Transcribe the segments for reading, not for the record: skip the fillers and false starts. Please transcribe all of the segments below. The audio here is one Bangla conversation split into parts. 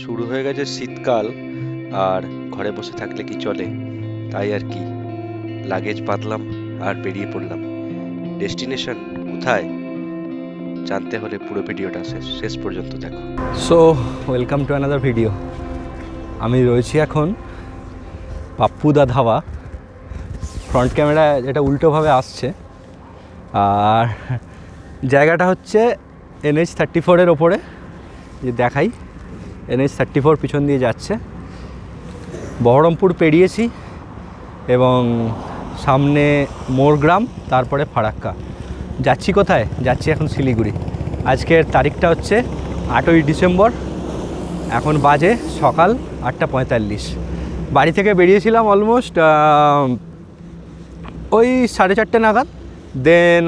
শুরু হয়ে গেছে শীতকাল, আর ঘরে বসে থাকলে কি চলে? তাই আর কি, লাগেজ বাঁধলাম আর বেরিয়ে পড়লাম। ডেস্টিনেশন কোথায় জানতে হলে পুরো ভিডিওটা শেষ শেষ পর্যন্ত দেখো। So welcome to another video. আমি রয়েছি এখন পাপ্পুদা ধাবা। ফ্রন্ট ক্যামেরা এটা উল্টোভাবে আসছে, আর জায়গাটা হচ্ছে NH-34-এর ওপরে। যে দেখাই, NH-34 পিছন দিয়ে যাচ্ছে। বহরমপুর পেরিয়েছি এবং সামনে মোরগ্রাম, তারপরে ফারাক্কা। যাচ্ছি কোথায়? যাচ্ছি এখন শিলিগুড়ি। আজকের তারিখটা হচ্ছে 8ই ডিসেম্বর। এখন বাজে সকাল 8:45। বাড়ি থেকে বেরিয়েছিলাম অলমোস্ট ওই 4:30 নাগাদ। দেন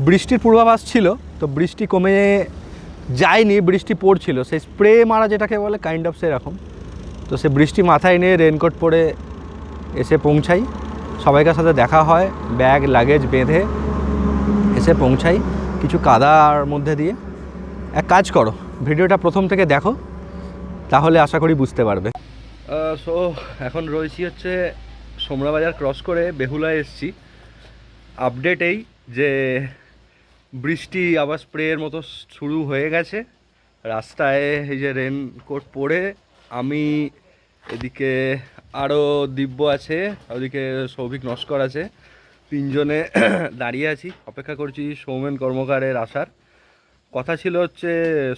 বৃষ্টির পূর্বাভাস ছিল, তো বৃষ্টি কমে যায়নি, বৃষ্টি পড়ছিল। সেই স্প্রে মারা যেটাকে বলে, কাইন্ড অফ সেরকম। তো সে বৃষ্টি মাথায় নিয়ে রেনকোট পরে এসে পৌঁছাই। সবাইকার সাথে দেখা হয়, ব্যাগ লাগেজ বেঁধে এসে পৌঁছাই কিছু কাদার মধ্যে দিয়ে। এক কাজ করো, ভিডিওটা প্রথম থেকে দেখো, তাহলে আশা করি বুঝতে পারবে। সো এখন রয়েছি হচ্ছে সোমরা বাজার ক্রস করে বেহুলায় এসছি। আপডেট এই যে বৃষ্টি আবার স্প্রের মতো শুরু হয়ে গেছে রাস্তায়। এই যে রেনকোট পরে আমি, এদিকে আরও দিব্য আছে, ওদিকে সৌভিক নস্কর আছে, তিনজনে দাঁড়িয়ে আছি, অপেক্ষা করছি সৌমেন কর্মকারের আসার। কথা ছিল হচ্ছে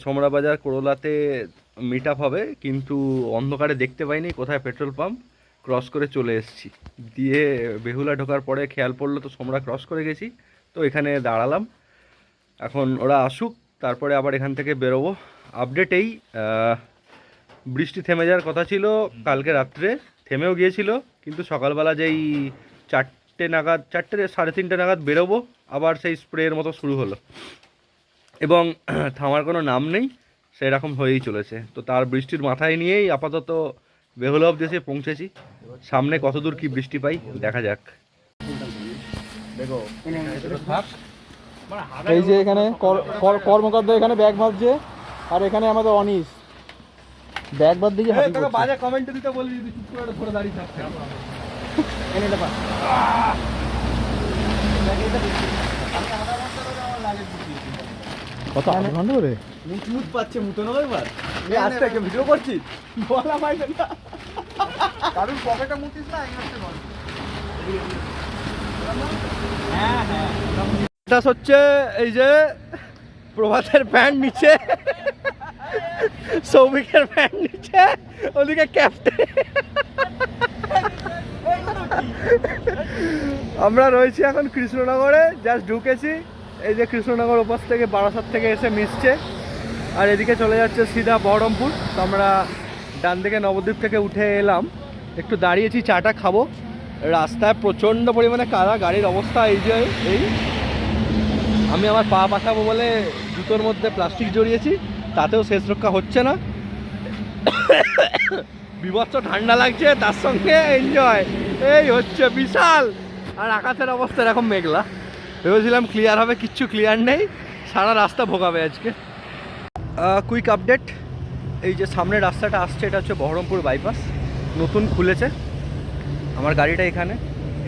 সোমরা বাজার করোলাতে মিট আপ হবে, কিন্তু অন্ধকারে দেখতে পাইনি কোথায় পেট্রোল পাম্প। ক্রস করে চলে এসেছি, দিয়ে বেহুলা ঢোকার পরে খেয়াল পড়লো তো সোমরা ক্রস করে গেছি, তো এখানে দাঁড়ালাম। এখন ওরা আসুক, তারপরে আবার এখান থেকে বেরোবো। আপডেট এই, বৃষ্টি থেমে যাওয়ার কথা ছিল কালকে রাত্রে, থেমেও গিয়েছিল, কিন্তু সকালবেলা যেই 4টে নাগাদ, 4টে 3:30 নাগাদ বেরোবো, আবার সেই স্প্রের মতো শুরু হলো এবং থামার কোনো নাম নেই, সেরকম হয়েই চলেছে। তো তার বৃষ্টির মাথায় নিয়েই আপাতত বেহুলা অবধি এসে পৌঁছেছি। সামনে কতদূর কি বৃষ্টি পাই দেখা যাক। এই যে এখানে কর্মকর্তা এখানে ব্যাগ ভাবছে, আর এখানে আমাদের অনিশ ব্যাগ বাদ দিয়ে বাজে কমেন্ট দিতে বলি, যদি চুপ করে ধরে দাঁড়িয়ে থাকতে। কত আনন্দ করে মুখ পাচ্ছে মুতো না এবার। আজ থেকে ভিডিও করছি, বলা পাইবে না কারণ পকেটে মুতিস না। এটা হচ্ছে এই যে প্রভাতের প্যান্ট নিচে, সৌভিকের প্যান্ট নিচে, ওদিকে ক্যাপ্টেন। আমরা রয়েছি এখন কৃষ্ণনগরে, জাস্ট ঢুকেছি। এই যে কৃষ্ণনগর ওপাশ থেকে বারাসাত থেকে এসে মিশছে, আর এদিকে চলে যাচ্ছে সিধা বহরমপুর। তো আমরা ডান দিকে নবদ্বীপ থেকে উঠে এলাম, একটু দাঁড়িয়েছি, চাটা খাবো। রাস্তায় প্রচণ্ড পরিমাণে কাদা, গাড়ির অবস্থা এই যে এই। আমি আমার পা পাঠাবো বলে জুতোর মধ্যে প্লাস্টিক জড়িয়েছি, তাতেও শেষ রক্ষা হচ্ছে না। বিভৎস ঠান্ডা লাগছে, তার সঙ্গে এনজয় এই হচ্ছে বিশাল। আর আকাশের অবস্থা এরকম মেঘলা, ভেবেছিলাম ক্লিয়ার হবে, কিচ্ছু ক্লিয়ার নেই, সারা রাস্তা ভোগাবে আজকে। কুইক আপডেট, এই যে সামনে রাস্তাটা আসছে, এটা হচ্ছে বহরমপুর বাইপাস, নতুন খুলেছে। আমার গাড়িটা এখানে,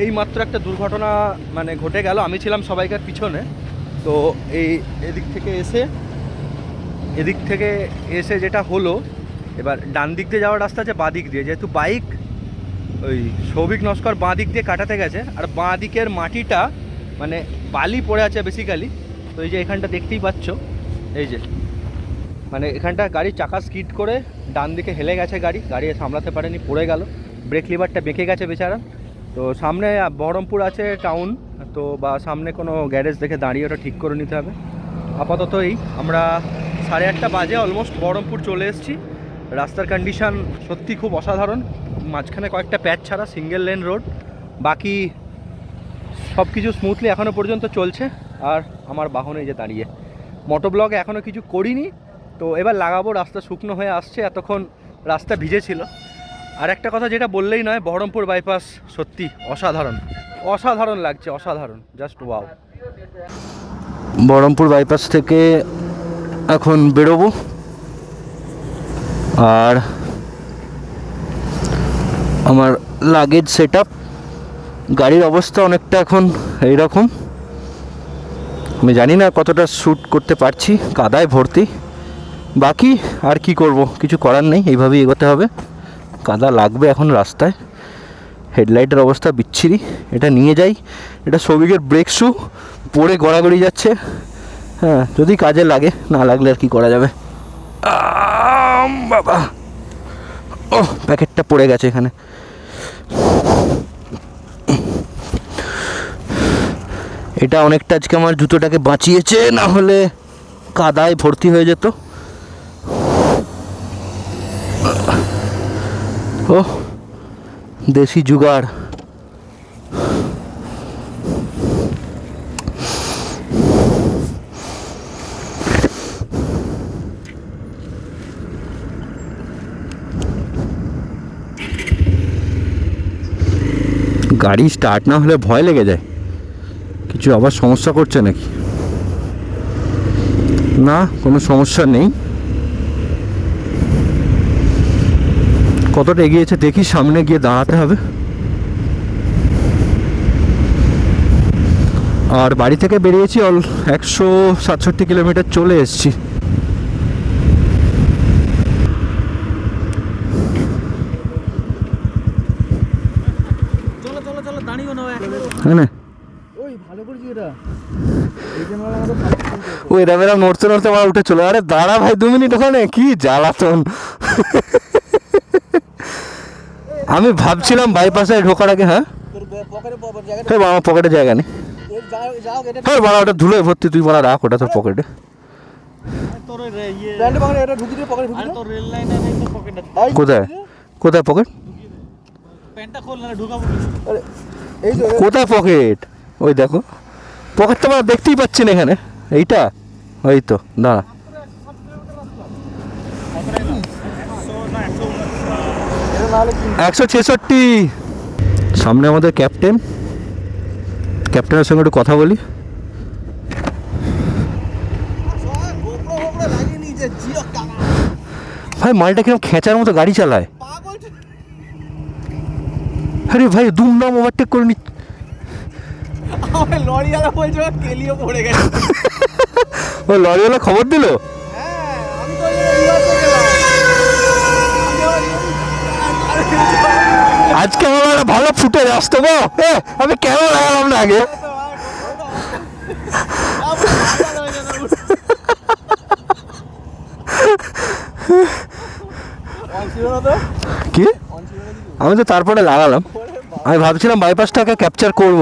এই মাত্র একটা দুর্ঘটনা মানে ঘটে গেল, আমি ছিলাম সবাইকার পিছনে। তো এই এদিক থেকে এসে যেটা হলো, এবার ডান দিক দিয়ে যাওয়ার রাস্তা আছে, বাঁ দিক দিয়ে, যেহেতু বাইক ওই সৌভিক নস্কর বাঁ দিক দিয়ে কাটাতে গেছে, আর বাঁ দিকের মাটিটা মানে বালি পড়ে আছে বেসিক্যালি। তো এই যে এখানটা দেখতেই পাচ্ছ, এই যে মানে এখানটা গাড়ির চাকা স্কিড করে ডান দিকে হেলে গেছে, গাড়ি সামলাতে পারেনি, পড়ে গেল, ব্রেক লিভারটা বেঁকে গেছে বেচারা। তো সামনে বহরমপুর আছে টাউন, তো বা সামনে কোনো গ্যারেজ দেখে দাঁড়িয়ে ওটা ঠিক করে নিতে হবে। আপাতত এই আমরা 8:30 বাজে অলমোস্ট বহরমপুর চলে এসেছি। রাস্তার কন্ডিশান সত্যি খুব অসাধারণ, মাঝখানে কয়েকটা প্যাচ ছাড়া সিঙ্গেল লেন রোড, বাকি সব কিছু স্মুথলি এখনও পর্যন্ত চলছে। আর আমার বাহনে যে দাঁড়িয়ে, মোটো ব্লগে এখনও কিছু করিনি, তো এবার লাগাবো। রাস্তা শুকনো হয়ে আসছে, এতক্ষণ রাস্তা ভিজে ছিল। আর একটা কথা যেটা বললেই নয়, বহরমপুর বাইপাস সত্যি অসাধারণ, অসাধারণ লাগছে, অসাধারণ, জাস্ট ওয়াও। বহরমপুর বাইপাস থেকে এখন বেরোবো। আর আমার লাগেজ সেট আপ। গাড়ির অবস্থা অনেকটা এখন এইরকম, আমি জানি না কতটা শ্যুট করতে পারছি, কাদায় ভর্তি। বাকি আর কি করব, কিছু করার নেই, এইভাবেই এগোতে হবে। কাদা লাগবে এখন রাস্তায়। হেডলাইটের অবস্থা বিচ্ছিরি, এটা নিয়ে যাই। এটা সৌভিকের ব্রেক শ্যু, পরে গড়াগড়ি যাচ্ছে। হ্যাঁ, যদি কাজে লাগে, না লাগলে আর কি করা যাবে। বাবা, ও প্যাকেটটা পড়ে গেছে এখানে। এটা অনেকটা আজকে আমার জুতোটাকে বাঁচিয়েছে, না হলে কাদায় ভর্তি হয়ে যেত। ও দেশি জুগাড়। গাড়ি স্টার্ট না হলে ভয় লেগে যায়, কিছু আবার সমস্যা করছে নাকি। না, কোনো সমস্যা নেই। কতটা এগিয়েছে দেখি, সামনে গিয়ে দাঁড়াতে হবে। আর বাড়ি থেকে বেরিয়েছি 167 কিলোমিটার, চলে এসেছি। হ্যাঁ না, ও এরা মেরা নড়তে নড়তে আমার উঠে চলো। আরে দাঁড়া ভাই, 2 মিনিট ওখানে, কি জ্বালাতন। আমি ভাবছিলাম বাইপাসে ঢোকার আগে, হ্যাঁ আমার পকেটে জায়গা নেই। হ্যাঁ বাড়া, ওটা ধুলোয় ভর্তি, তুই বাড়া রাখ ওটা তোর পকেটে। কোথায় কোথায় পকেট, কোথায় পকেট? ওই দেখো পকেটটা আমরা দেখতেই পাচ্ছি না এখানে। এইটা, ওই তো দাঁড়া। 166। সামনে আমাদের ক্যাপ্টেন, ক্যাপ্টেনের সঙ্গে একটু কথা বলি। ভাই মালটা কিরকম খেঁচার মতো গাড়ি চালায়। আরে ভাই দুমদাম ওভারটেক করে নি। লরিওয়ালা বলছে কেলিও পড়ে গেছে। ও লরিওয়ালা খবর দিল। আজকে আমার ভালো ফুটেজ আসতো গো, আমি কেন লাগালাম না আগে। কি আমি তো তারপরে লাগালাম, আমি ভাবছিলাম বাইপাসটাকে ক্যাপচার করব।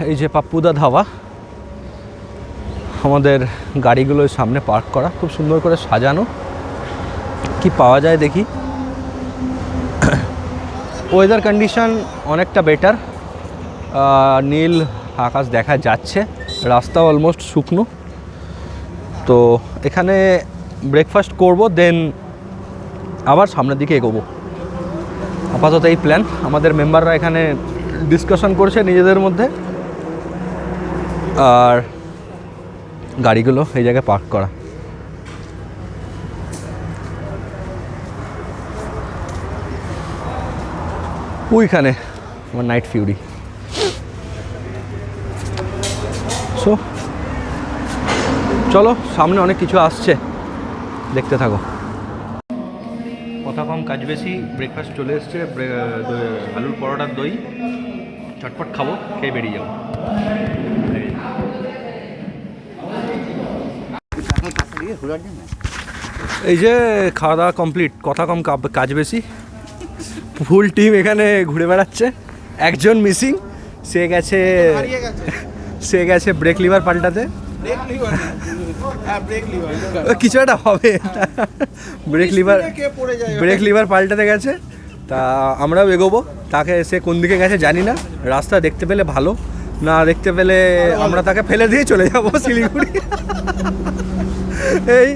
এই যে পাপ্পুদা ধাবা, আমাদের গাড়িগুলো সামনে পার্ক করা, খুব সুন্দর করে সাজানো। কি পাওয়া যায় দেখি। ওয়েদার কন্ডিশন অনেকটা বেটার, নীল আকাশ দেখা যাচ্ছে, রাস্তা অলমোস্ট শুকনো। তো এখানে ব্রেকফাস্ট করব, দেন আবার সামনের দিকে এগোবো। আপাতত এই প্ল্যান। আমাদের মেম্বাররা এখানে ডিসকাশন করছে নিজেদের মধ্যে, আর গাড়িগুলো এই জায়গায় পার্ক করা। ওইখানে আমার নাইট ফিউরি। সো চলো, সামনে অনেক কিছু আসছে, দেখতে থাকো। কথা কম কাজ বেশি, ব্রেকফাস্ট চলে এসছে, আলুর পরোটার দই, চটপট খাবো, খেয়ে বেরিয়ে যাবো। এই যে খাওয়া দাওয়া কমপ্লিট, কথা কম কাজ বেশি। ফুল টিম এখানে ঘুরে বেড়াচ্ছে, একজন মিসিং, সে গেছে ব্রেক লিভার পাল্টাতে। কিছু একটা হবে, ব্রেক লিভার পাল্টাতে গেছে। তা আমরাও এগোবো, তাকে সে কোন দিকে গেছে জানি না। রাস্তা দেখতে পেলে ভালো, না দেখতে পেলে আমরা তাকে ফেলে দিয়ে চলে যাবো শিলিগুড়ি। এই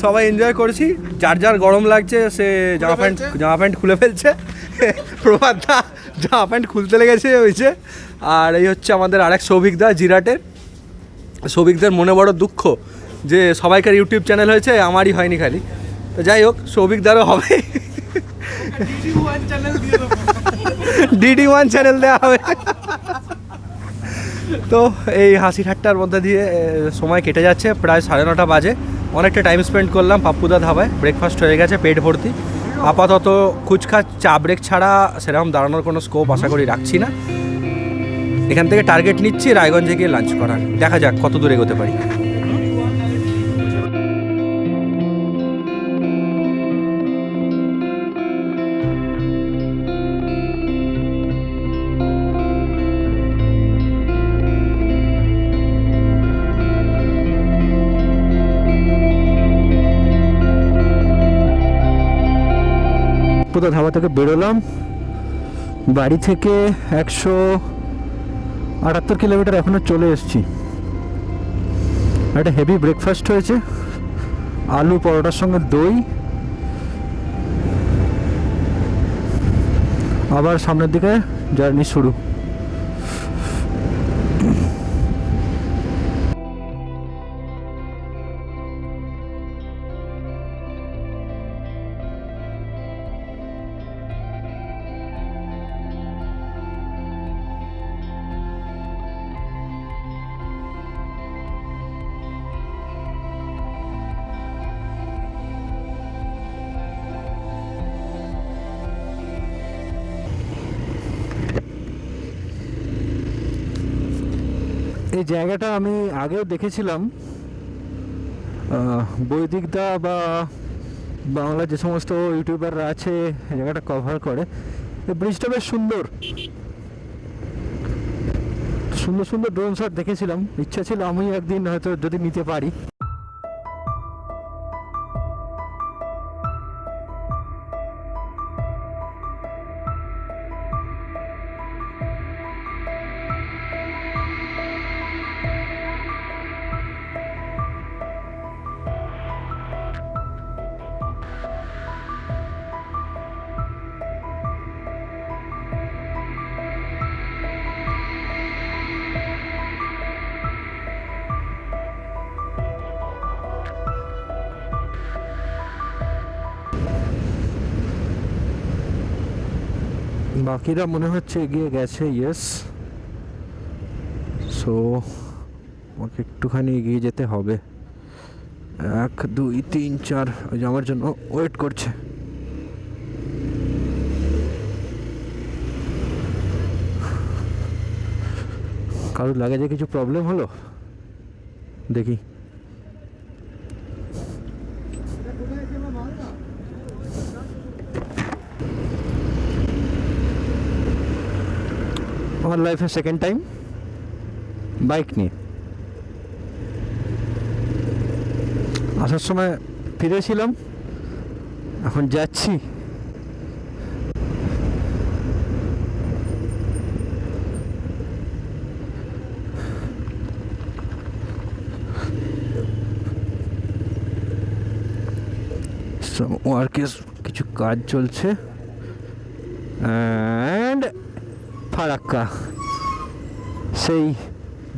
সবাই এনজয় করছি, যার যার গরম লাগছে সে জামা প্যান্ট খুলে ফেলছে। প্রভাতদা জামা প্যান্ট খুলতে লেগেছে হয়েছে। আর এই হচ্ছে আমাদের আরেক সৌভিকদা জিরাটের। সৌভিকদের মনে বড় দুঃখ যে সবাইকার ইউটিউব চ্যানেল হয়েছে, আমারই হয়নি খালি। তো যাই হোক, সৌভিকদারও হবে, DD1 চ্যানেল দেওয়া হবে। তো এই হাসি ঠাট্টার মধ্যে দিয়ে সময় কেটে যাচ্ছে, প্রায় 9:30 বাজে। অনেকটা টাইম স্পেন্ড করলাম পাপ্পুদা ধাবায়, ব্রেকফাস্ট হয়ে গেছে, পেট ভর্তি। আপাতত খুচখা চা ব্রেক ছাড়া সেরকম দাঁড়ানোর কোনো স্কোপ আশা করি রাখছি না। এখান থেকে টার্গেট নিচ্ছি রায়গঞ্জে গিয়ে লাঞ্চ করার, দেখা যাক কত দূর এগোতে পারি। পুরো ধাবা থেকে বেরোলাম, বাড়ি থেকে 178 কিলোমিটার এখনো চলে এসেছি। একটা হেভি ব্রেকফাস্ট হয়েছে, আলু পরোটার সঙ্গে দই। আবার সামনের দিকে জার্নি শুরু। এই জায়গাটা আমি আগেও দেখেছিলাম, বৈদিকদা বা বাংলা যে সমস্ত ইউটিউবাররা আছে এই জায়গাটা কভার করে। এই ব্রিজটা বেশ সুন্দর, সুন্দর সুন্দর ড্রোন শট দেখেছিলাম। ইচ্ছা ছিল আমি একদিন হয়তো যদি নিতে পারি। বাকিরা মনে হচ্ছে এগিয়ে গেছে, ইয়েস। সো আমাকে একটুখানি এগিয়ে যেতে হবে। 1 2 3 4 ওই যে আমার জন্য ওয়েট করছে। কারোর লাগেজে কিছু প্রবলেম হলো দেখি। আমার লাইফে সেকেন্ড টাইম বাইক নিয়ে আসার সময় ফিরেছিলাম, এখন যাচ্ছি। ওয়ার্কের কিছু কাজ চলছে। অ্যান্ড ফারাক্কা, সেই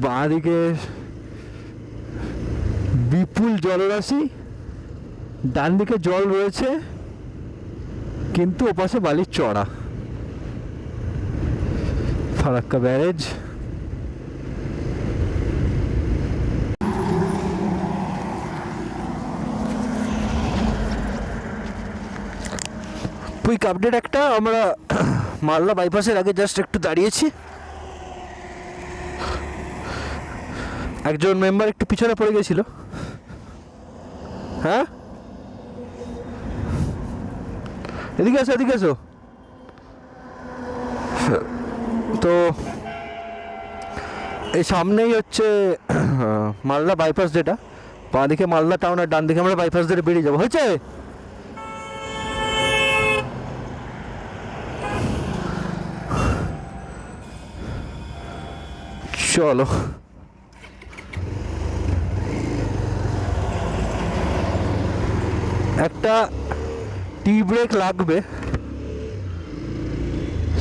বাঁদিকে বিপুল জলরাশি, ডান দিকে জল রয়েছে কিন্তু ওপাশে বালির চড়া। ফারাক্কা ব্যারেজ। কুইক আপডেট একটা, আমরা মালদা বাইপাসের আগে জাস্ট একটু দাঁড়িয়েছি। একজন মেম্বার একটু পিছনে পড়ে গেছিল। হ্যাঁ, এদিকে আসো এদিকে আসো। তো এই সামনেই হচ্ছে মালদা বাইপাস, যেটা বাঁ দিকে মালদা টাউন আর ডান দিকে আমরা বাইপাস ধরে বেরিয়ে যাবো। হয়েছে? চলো। একটা টি ব্রেক লাগবে,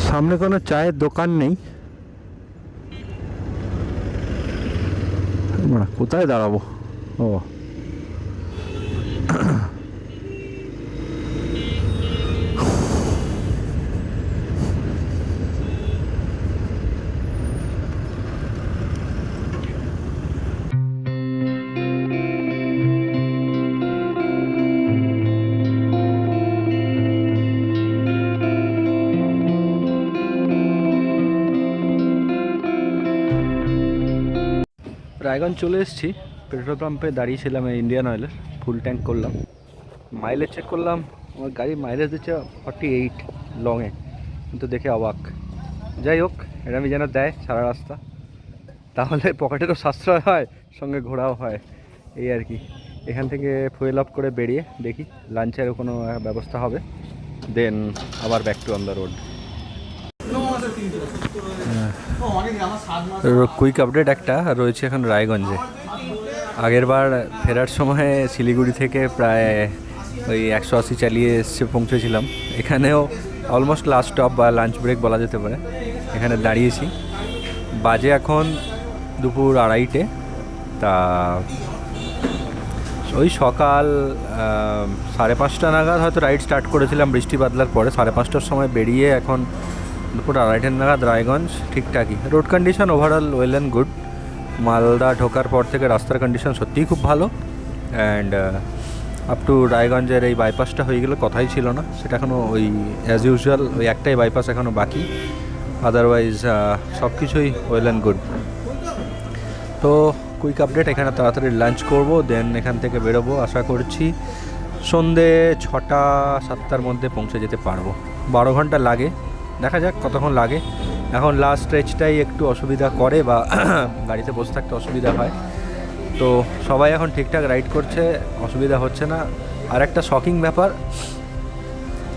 সামনে কোনো চায়ের দোকান নেই। কোথায় দাঁড়াবো? ও রায়গঞ্জ চলে এসেছি। পেট্রোল পাম্পে দাঁড়িয়েছিলাম ইন্ডিয়ান অয়েলের, ফুল ট্যাঙ্ক করলাম। মাইলেজ চেক করলাম, আমার গাড়ির মাইলেজ দিচ্ছে 48 লংয়ে, কিন্তু দেখে অবাক। যাই হোক, এটা আমি যেন দেয় সারা রাস্তা, তাহলে পকেটেরও সাশ্রয় হয়, সঙ্গে ঘোরাও হয়, এই আর কি। এখান থেকে ফুয়েল আপ করে বেরিয়ে দেখি লাঞ্চেরও কোনো ব্যবস্থা হবে, দেন আবার back to on the road. Quick update একটা রয়েছে এখন রায়গঞ্জে। আগের বার ফেরার সময় শিলিগুড়ি থেকে প্রায় ওই 180 চালিয়ে এসে পৌঁছেছিলাম। এখানেও অলমোস্ট লাস্ট স্টপ বা লাঞ্চ ব্রেক বলা যেতে পারে, এখানে দাঁড়িয়েছি। বাজে এখন দুপুর 2:30। তা ওই সকাল 5:30 নাগাদ হয়তো রাইড স্টার্ট করেছিলাম বৃষ্টি বাদলার পরে। 5:30টার সময় বেরিয়ে এখন দুপুর 2:30 নাগাদ রায়গঞ্জ। ঠিকঠাকই road condition overall well and good. Malda ঢোকার পর থেকে রাস্তার কন্ডিশন সত্যিই খুব ভালো। অ্যান্ড আপ টু রায়গঞ্জের এই বাইপাসটা হয়ে গেলে কথাই ছিল না, সেটা এখনও ওই অ্যাজ ইউজুয়াল ওই একটাই বাইপাস এখনও বাকি। আদারওয়াইজ সব কিছুই ওয়েল অ্যান্ড গুড। তো কুইক আপডেট, এখানে তাড়াতাড়ি লাঞ্চ করব, দেন এখান থেকে বেরোবো। আশা করছি সন্ধে 6টা-7টার মধ্যে পৌঁছে যেতে পারবো। 12 ঘন্টা লাগে, দেখা যাক কতক্ষণ লাগে। এখন লাস্ট স্ট্রেচটাই একটু অসুবিধা করে বা গাড়িতে বসে থাকতে অসুবিধা হয়। তো সবাই এখন ঠিকঠাক রাইড করছে, অসুবিধা হচ্ছে না। আর একটা শকিং ব্যাপার,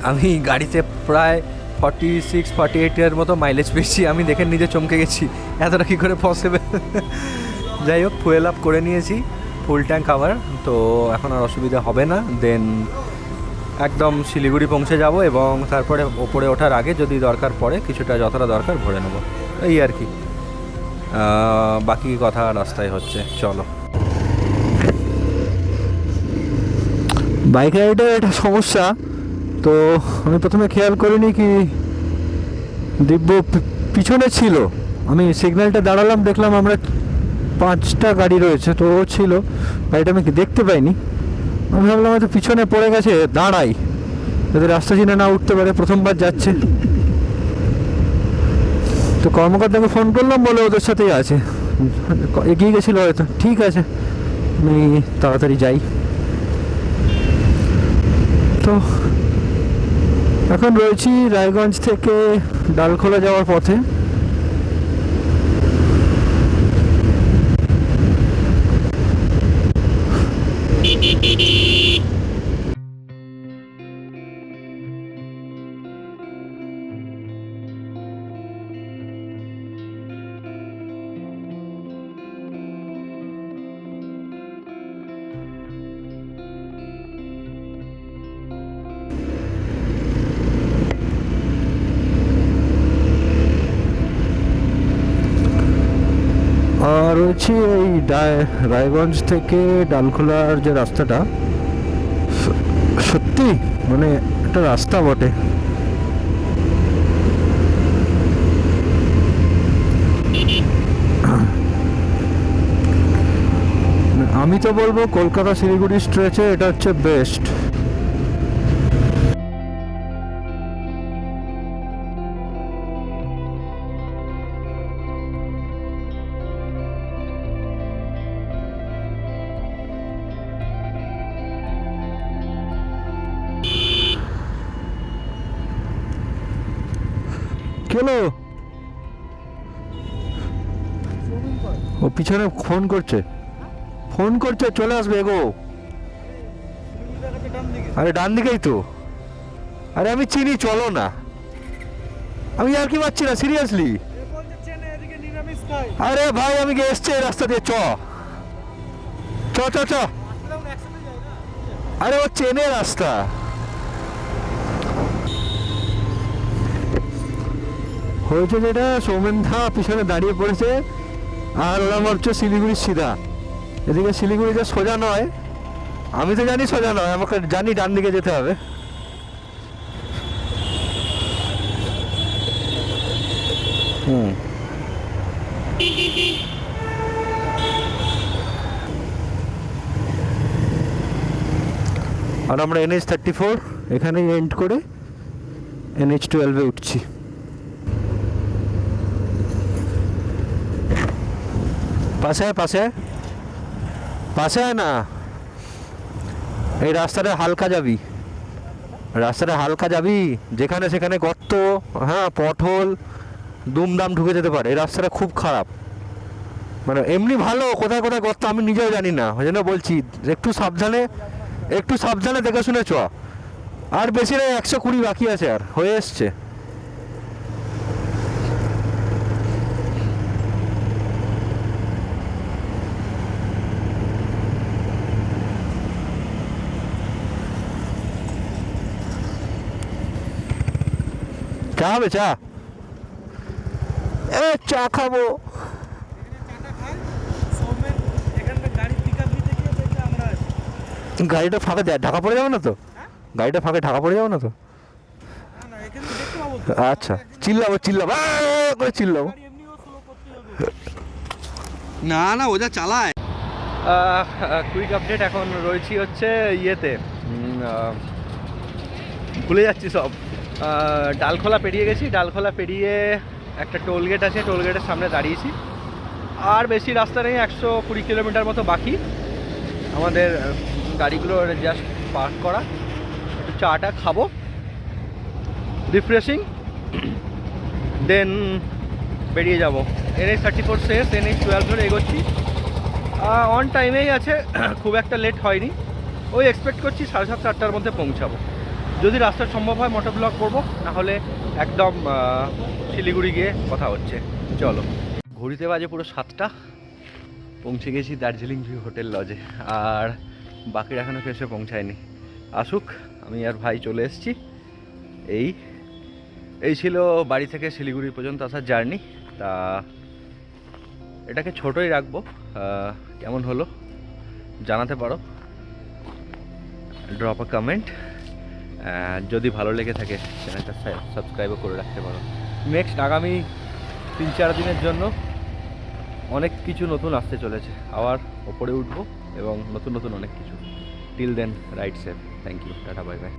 আমি গাড়িতে প্রায় 46-48 মতো মাইলেজ পেয়েছি। আমি দেখে নিজে চমকে গেছি, এতটা কী করে পসিবল। যাই হোক, ফুয়েল আপ করে নিয়েছি, ফুল ট্যাঙ্ক আবার, তো এখন আর অসুবিধা হবে না। দেন একদম শিলিগুড়ি পৌঁছে যাব এবং তারপরে ওপরে ওঠার আগে যদি দরকার পড়ে কিছুটা যতটা দরকার ভরে নেব, এই আর কি। বাকি কথা রাস্তায় হচ্ছে, চলো। বাইক রাইডের একটা সমস্যা, তো আমি প্রথমে খেয়াল করিনি কি দিব্য পিছনে ছিল। আমি সিগন্যালটা দাঁড়ালাম, দেখলাম আমরা 5টা গাড়ি রয়েছে, তো ও ছিল, গাড়িটা আমি দেখতে পাইনি। আমি ভাবলাম হয়তো পিছনে পড়ে গেছে, দাঁড়াই, যদি রাস্তা চিনে না উঠতে পারে, প্রথমবার যাচ্ছে। তো কর্মকর্তাকে ফোন করলাম, বলে ওদের সাথেই আছে, এগিয়ে গেছিলো হয়তো। ঠিক আছে, আমি তাড়াতাড়ি যাই। তো এখন রয়েছি রায়গঞ্জ থেকে ডালখোলা যাওয়ার পথে। আর রয়েছি এই রায়গঞ্জ থেকে ডালখোলার যে রাস্তাটা, সত্যি মানে একটা রাস্তা বটে। আমি তো বলবো কলকাতা শিলিগুড়ি স্ট্রেচে এটা হচ্ছে বেস্ট। কেলো ও পিছনে ফোন করছে, চলে আসবে গো। আরে ডান দিকেই তো। আরে আমি চিনি, চলো না। আমি আর কি পাচ্ছি না, সিরিয়াসলি। আরে ভাই আমি এসছি এই রাস্তা দিয়ে, চ চ চ চ। আরে ও চেনে রাস্তা। হয়েছে যেটা, সৌমেনদা পিছনে দাঁড়িয়ে পড়েছে, আর ওরা ভাবছে শিলিগুড়ি সিধা। এদিকে শিলিগুড়িতে সোজা নয়, আমি তো জানি সোজা নয়, আমাকে জানি ডান দিকে যেতে হবে। আর আমরা NH-34 এখানেই এন্ড করে NH-12-এ উঠছি। পাশে পাশে হয় না, এই রাস্তাটা হালকা যাবি, রাস্তাটা হালকা যাবি, যেখানে সেখানে গর্ত, হ্যাঁ পথল দুমদাম ঢুকে যেতে পারে। এই রাস্তাটা খুব খারাপ, মানে এমনি ভালো, কোথায় কোথায় গর্ত আমি নিজেও জানি না, ওই জন্য বলছি একটু সাবধানে, একটু সাবধানে দেখে শুনে চ। আর বেশি নয়, 120 বাকি আছে, আর হয়ে এসছে। চা হবে? চা, এ চা খাবো। গাড়িটা ফাঁকা ঢাকা পড়ে যাবে না তো? গাড়িটা ফাঁকা ঢাকা পড়ে যাবে না তো? আচ্ছা, চিল্লাবো চিল্লাবো করে চিল্লাবো। না না, ও যা চালায়। কুইক আপডেট, এখন রয়েছি হচ্ছে ইয়েতে, ভুলে যাচ্ছি সব। ডালখোলা পেরিয়ে গেছি, ডালখোলা পেরিয়ে একটা টোল গেট আছে, টোল গেটের সামনে দাঁড়িয়েছি। আর বেশি রাস্তা নেই, 120 কিলোমিটার মতো বাকি আমাদের গাড়িগুলো জাস্ট পার্ক করা। একটু চাটা খাবো, রিফ্রেশিং, দেন বেরিয়ে যাব। NH34 শেষ, NH12 ধরে এগোচ্ছি। অন টাইমেই আছে, খুব একটা লেট হয়নি। ওই এক্সপেক্ট করছি 7:30 8টার মধ্যে পৌঁছাবো। যদি রাস্তা সম্ভব হয় মোটর ব্লগ করবো, নাহলে একদম শিলিগুড়ি গিয়ে কথা হচ্ছে। চলো, ঘড়িতে বাজে পুরো 7টা, পৌঁছে গেছি দার্জিলিং ভিউ হোটেল লজে। আর বাকিরা এখনও এসে পৌঁছায়নি, আসুক, আমি আর ভাই চলে এসেছি। এই ছিল বাড়ি থেকে শিলিগুড়ি পর্যন্ত আসার জার্নি। তা এটাকে ছোটই রাখবো, কেমন হলো জানাতে পারো, ড্রপ আ কমেন্ট। যদি ভালো লেগে থাকে চ্যানেলটা সাবস্ক্রাইবও করে রাখতে পারো। নেক্সট আগামী 3-4 দিনের জন্য অনেক কিছু নতুন আসতে চলেছে, আবার ওপরে উঠবো এবং নতুন নতুন অনেক কিছু। Till then right safe, thank you, tata, bye by.